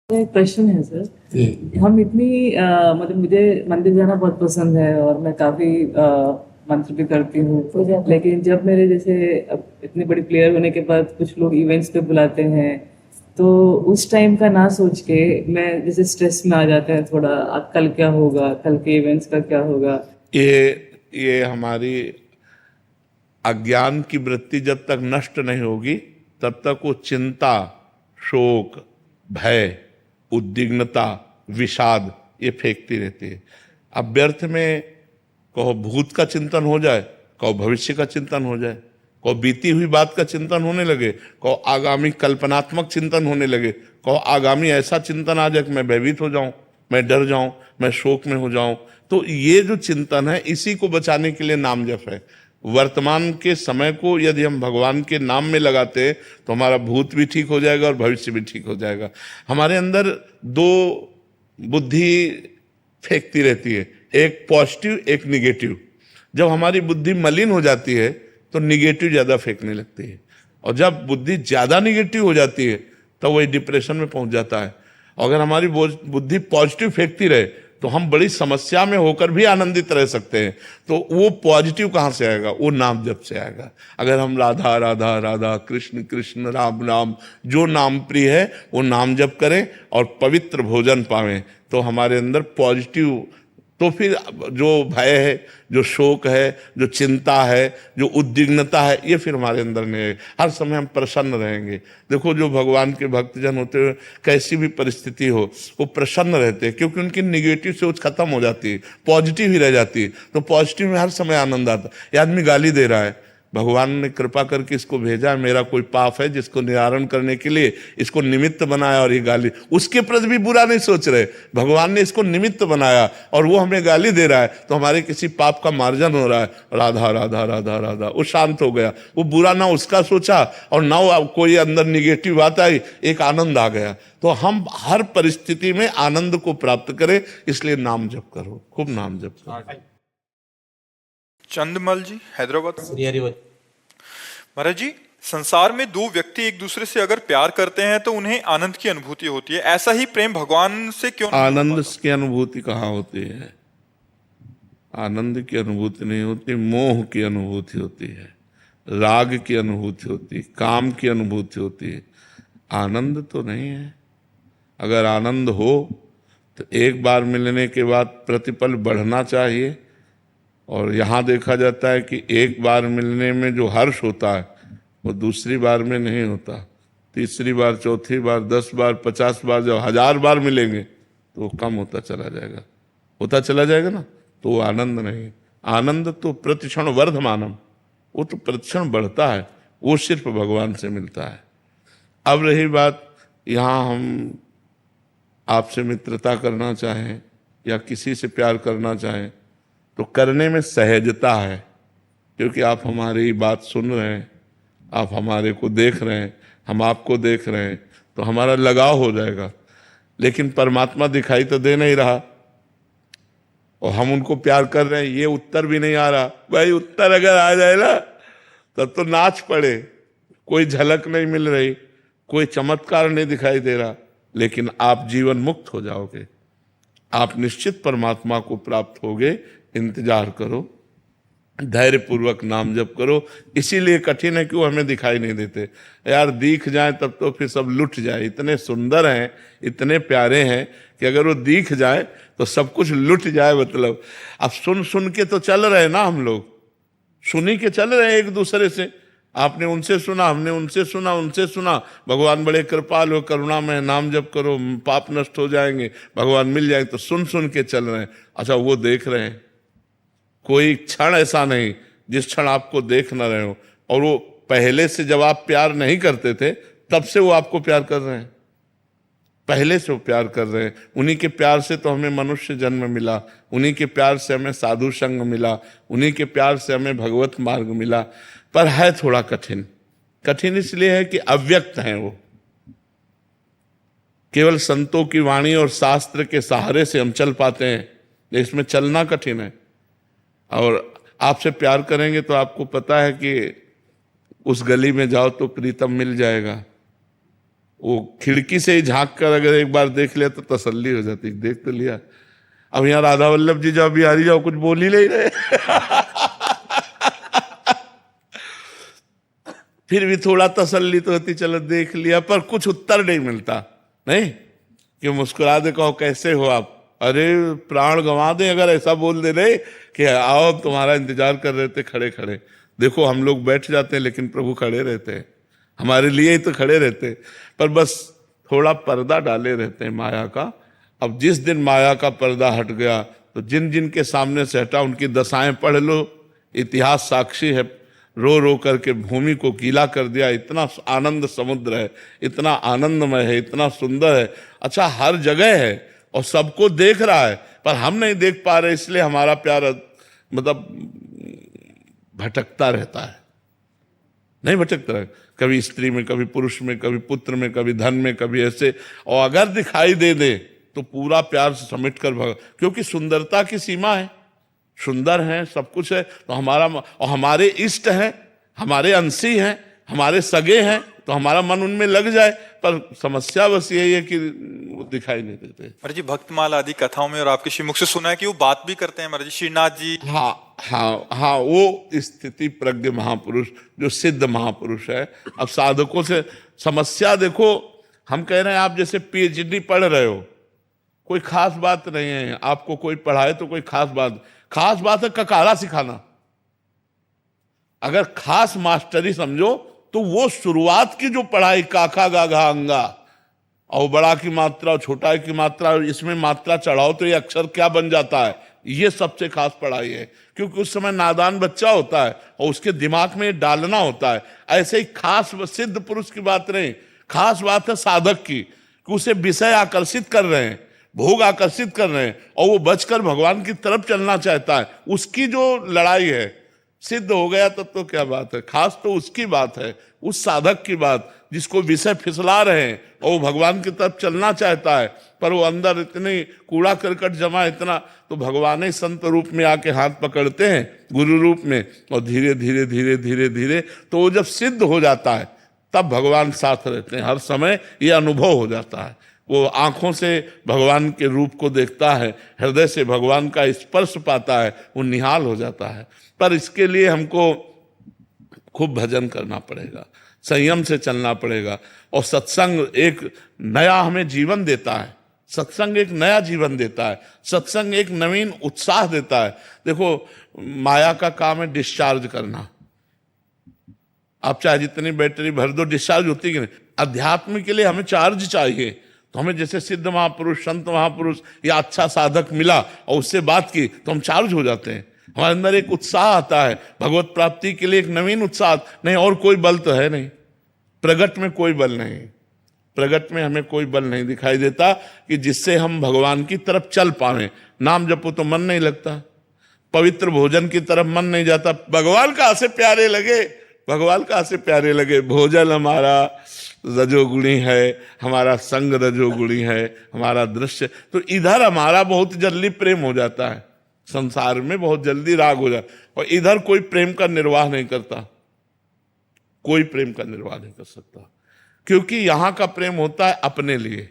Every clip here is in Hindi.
एक प्रश्न है सर। हम इतनी मतलब मुझे मंदिर जाना बहुत पसंद है और मैं काफी मंत्र भी करती हूँ, लेकिन जब मेरे जैसे अब इतनी बड़ी प्लेयर होने के बाद कुछ लोग इवेंट्स पे बुलाते हैं तो उस टाइम का ना सोच के मैं जैसे स्ट्रेस में आ जाते हैं थोड़ा, अब कल क्या होगा, कल के इवेंट्स का क्या होगा। ये हमारी अज्ञान की वृत्ति जब तक नष्ट नहीं होगी तब तक वो चिंता, शोक, भय, उद्विग्नता, विषाद ये फेंकती रहती है। अब व्यर्थ में कहो भूत का चिंतन हो जाए, कहो भविष्य का चिंतन हो जाए, कहो बीती हुई बात का चिंतन होने लगे, कहो आगामी कल्पनात्मक चिंतन होने लगे, कहो आगामी ऐसा चिंतन आ जाए कि मैं भयभीत हो जाऊं, मैं डर जाऊं, मैं शोक में हो जाऊं। तो ये जो चिंतन है इसी को बचाने के लिए नाम जप है। वर्तमान के समय को यदि हम भगवान के नाम में लगाते हैं तो हमारा भूत भी ठीक हो जाएगा और भविष्य भी ठीक हो जाएगा। हमारे अंदर दो बुद्धि फेंकती रहती है, एक पॉजिटिव एक निगेटिव। जब हमारी बुद्धि मलिन हो जाती है तो निगेटिव ज्यादा फेंकने लगती है, और जब बुद्धि ज्यादा निगेटिव हो जाती है तो वही डिप्रेशन में पहुंच जाता है। अगर हमारी बुद्धि पॉजिटिव फेंकती रहे तो हम बड़ी समस्या में होकर भी आनंदित रह सकते हैं। तो वो पॉजिटिव कहाँ से आएगा? वो नाम जप से आएगा। अगर हम राधा राधा राधा, कृष्ण कृष्ण, राम राम, जो नाम प्रिय है वो नाम जप करें और पवित्र भोजन पावें तो हमारे अंदर पॉजिटिव, तो फिर जो भय है, जो शोक है, जो चिंता है, जो उद्विग्नता है, ये फिर हमारे अंदर नहीं है। हर समय हम प्रसन्न रहेंगे। देखो जो भगवान के भक्तजन होते हुए कैसी भी परिस्थिति हो वो प्रसन्न रहते हैं, क्योंकि उनकी निगेटिव सोच खत्म हो जाती है, पॉजिटिव ही रह जाती है। तो पॉजिटिव में हर समय आनंद आता है। ये आदमी गाली दे रहा है, भगवान ने कृपा करके इसको भेजा है, मेरा कोई पाप है जिसको निवारण करने के लिए इसको निमित्त बनाया, और ये गाली, उसके प्रति भी बुरा नहीं सोच रहे, भगवान ने इसको निमित्त बनाया और वो हमें गाली दे रहा है तो हमारे किसी पाप का मार्जन हो रहा है। राधा राधा राधा राधा, वो शांत हो गया, वो बुरा ना उसका सोचा और ना कोई अंदर निगेटिव बात आई, एक आनंद आ गया। तो हम हर परिस्थिति में आनंद को प्राप्त करें, इसलिए नाम जप करो, खूब नाम जप करो। चंदमल जी, हैदराबाद से। हरी हरी बोल। महाराज जी, संसार में दो व्यक्ति एक दूसरे से अगर प्यार करते हैं तो उन्हें आनंद की अनुभूति होती है, ऐसा ही प्रेम भगवान से क्यों नहीं हो आनंद पाता? की अनुभूति कहाँ होती है? आनंद की अनुभूति नहीं होती, मोह की अनुभूति होती है, राग की अनुभूति होती है, काम की अनुभूति होती है। आनंद तो नहीं है। अगर आनंद हो तो एक बार मिलने के बाद प्रतिपल बढ़ना चाहिए, और यहाँ देखा जाता है कि एक बार मिलने में जो हर्ष होता है वो दूसरी बार में नहीं होता। तीसरी बार, चौथी बार, 10 बार, 50 बार, जब 1000 बार मिलेंगे तो वो कम होता चला जाएगा, होता चला जाएगा ना, तो वो आनंद नहीं। आनंद तो प्रतिक्षण वर्धमानम, वो तो प्रतिक्षण बढ़ता है, वो सिर्फ भगवान से मिलता है। अब रही बात, यहाँ हम आपसे मित्रता करना चाहें या किसी से प्यार करना चाहें तो करने में सहजता है, क्योंकि आप हमारी बात सुन रहे हैं, आप हमारे को देख रहे हैं, हम आपको देख रहे हैं, तो हमारा लगाव हो जाएगा। लेकिन परमात्मा दिखाई तो दे नहीं रहा और हम उनको प्यार कर रहे हैं, ये उत्तर भी नहीं आ रहा। भाई उत्तर अगर आ जाए ना तब तो नाच पड़े। कोई झलक नहीं मिल रही, कोई चमत्कार नहीं दिखाई दे रहा, लेकिन आप जीवन मुक्त हो जाओगे, आप निश्चित परमात्मा को प्राप्त होगे। इंतजार करो, धैर्य पूर्वक नाम जप करो। इसीलिए कठिन है कि वो हमें दिखाई नहीं देते। यार दिख जाए तब तो फिर सब लुट जाए, इतने सुंदर हैं, इतने प्यारे हैं कि अगर वो दिख जाए तो सब कुछ लुट जाए। मतलब अब सुन सुन के तो चल रहे हैं ना, हम लोग सुनी के चल रहे हैं एक दूसरे से। आपने उनसे सुना, हमने उनसे सुना, उनसे सुना, भगवान बड़े कृपाल हो, करुणा में, नाम जप करो, पाप नष्ट हो जाएंगे, भगवान मिल जाएंगे, तो सुन सुन के चल रहे हैं। अच्छा वो देख रहे हैं, कोई क्षण ऐसा नहीं जिस क्षण आपको देख न रहे हो। और वो पहले से जब आप प्यार नहीं करते थे तब से वो आपको प्यार कर रहे हैं, पहले से वो प्यार कर रहे हैं। उन्हीं के प्यार से तो हमें मनुष्य जन्म मिला, उन्हीं के प्यार से हमें साधु संग मिला, उन्हीं के प्यार से हमें भगवत मार्ग मिला। पर है थोड़ा कठिन। कठिन इसलिए है कि अव्यक्त हैं वो, केवल संतों की वाणी और शास्त्र के सहारे से हम चल पाते हैं, इसमें चलना कठिन है। और आपसे प्यार करेंगे तो आपको पता है कि उस गली में जाओ तो प्रीतम मिल जाएगा, वो खिड़की से ही झांक कर अगर एक बार देख लिया तो तसल्ली हो जाती, देख तो लिया। अब यहाँ राधा वल्लभ जी जब बिहारी जाओ कुछ बोल ही नहीं रहे फिर भी थोड़ा तसल्ली तो होती, चलो देख लिया, पर कुछ उत्तर नहीं मिलता। नहीं कि मुस्कुरा दे, कहो कैसे हो आप, अरे प्राण गंवा दे अगर ऐसा बोल दे रहे कि आओ तुम्हारा इंतजार कर रहे थे खड़े खड़े। देखो हम लोग बैठ जाते हैं लेकिन प्रभु खड़े रहते हैं, हमारे लिए ही तो खड़े रहते हैं, पर बस थोड़ा पर्दा डाले रहते हैं माया का। अब जिस दिन माया का पर्दा हट गया तो जिन जिन के सामने से हटा उनकी दशाएं पढ़ लो, इतिहास साक्षी है, रो रो करके भूमि को गीला कर दिया। इतना आनंद समुद्र है, इतना आनंदमय है, इतना सुंदर है, अच्छा हर जगह है और सबको देख रहा है, पर हम नहीं देख पा रहे, इसलिए हमारा प्यार मतलब भटकता रहता है। नहीं भटकता रहे, कभी स्त्री में, कभी पुरुष में, कभी पुत्र में, कभी धन में, कभी ऐसे, और अगर दिखाई दे दे तो पूरा प्यार से समेट कर भाग, क्योंकि सुंदरता की सीमा है, सुंदर है, सब कुछ है, तो हमारा और हमारे इष्ट हैं, हमारे अंशी हैं, हमारे सगे हैं, तो हमारा मन उनमें लग जाए। पर समस्या बस यही है कि वो दिखाई नहीं देते। महाराज जी भक्तमाल आदि कथाओं में और आपके श्रीमुख से सुना है कि वो बात भी करते हैं महाराज जी, श्रीनाथ जी। हाँ हाँ हाँ, वो स्थिति प्रज्ञ महापुरुष जो सिद्ध महापुरुष है। अब साधकों से समस्या देखो, हम कह रहे हैं आप जैसे पीएचडी पढ़ रहे हो, कोई खास बात नहीं है, आपको कोई पढ़ाए तो कोई खास बात है ककारा सिखाना। अगर खास मास्टरी समझो तो वो शुरुआत की जो पढ़ाई काका गाघा अंगा, और बड़ा की मात्रा और छोटा की मात्रा, इसमें मात्रा चढ़ाओ तो ये अक्षर क्या बन जाता है, ये सबसे खास पढ़ाई है। क्योंकि उस समय नादान बच्चा होता है और उसके दिमाग में डालना होता है। ऐसे ही खास सिद्ध पुरुष की बात नहीं, खास बात है साधक की, कि उसे विषय आकर्षित कर रहे हैं, भोग आकर्षित कर रहे हैं, और वो बचकर भगवान की तरफ चलना चाहता है। उसकी जो लड़ाई है, सिद्ध हो गया तब तो क्या बात है, खास तो उसकी बात है, उस साधक की बात जिसको विषय फिसला रहे हैं और वो भगवान की तरफ चलना चाहता है, पर वो अंदर इतनी कूड़ा करकट जमा इतना, तो भगवान ही संत रूप में आके हाथ पकड़ते हैं गुरु रूप में, और धीरे धीरे धीरे धीरे धीरे तो वो जब सिद्ध हो जाता है तब भगवान साथ रहते हैं हर समय। ये अनुभव हो जाता है, वो आंखों से भगवान के रूप को देखता है, हृदय से भगवान का स्पर्श पाता है, वो निहाल हो जाता है। पर इसके लिए हमको खूब भजन करना पड़ेगा, संयम से चलना पड़ेगा, और सत्संग एक नया हमें जीवन देता है, सत्संग एक नया जीवन देता है, सत्संग एक नवीन उत्साह देता है। देखो माया का काम है डिस्चार्ज करना, आप चाहे जितनी बैटरी भर दो डिस्चार्ज होती कि नहीं। अध्यात्म के लिए हमें चार्ज चाहिए, तो हमें जैसे सिद्ध महापुरुष, संत महापुरुष या अच्छा साधक मिला और उससे बात की तो हम चार्ज हो जाते हैं, हमारे अंदर एक उत्साह आता है भगवत प्राप्ति के लिए, एक नवीन उत्साह। नहीं और कोई बल तो है नहीं, प्रगट में कोई बल नहीं, प्रगट में हमें कोई बल नहीं दिखाई देता कि जिससे हम भगवान की तरफ चल पाए। नाम जपो तो मन नहीं लगता, पवित्र भोजन की तरफ मन नहीं जाता, भगवान कहाँ से प्यारे लगे, भगवान कहाँ से प्यारे लगे। भोजन हमारा रजोगुणी है, हमारा संग रजोगुणी है, हमारा दृश्य, तो इधर हमारा बहुत जल्दी प्रेम हो जाता है, संसार में बहुत जल्दी राग हो जाता है, और इधर कोई प्रेम का निर्वाह नहीं करता, कोई प्रेम का निर्वाह नहीं कर सकता, क्योंकि यहां का प्रेम होता है अपने लिए,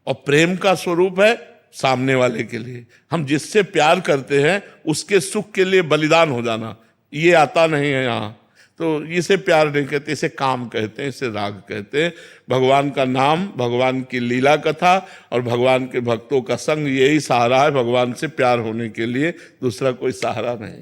और प्रेम का स्वरूप है सामने वाले के लिए। हम जिससे प्यार करते हैं उसके सुख के लिए बलिदान हो जाना, ये आता नहीं है यहाँ। तो इसे प्यार नहीं कहते, इसे काम कहते हैं, इसे राग कहते हैं। भगवान का नाम, भगवान की लीला कथा और भगवान के भक्तों का संग, यही सहारा है भगवान से प्यार होने के लिए, दूसरा कोई सहारा नहीं।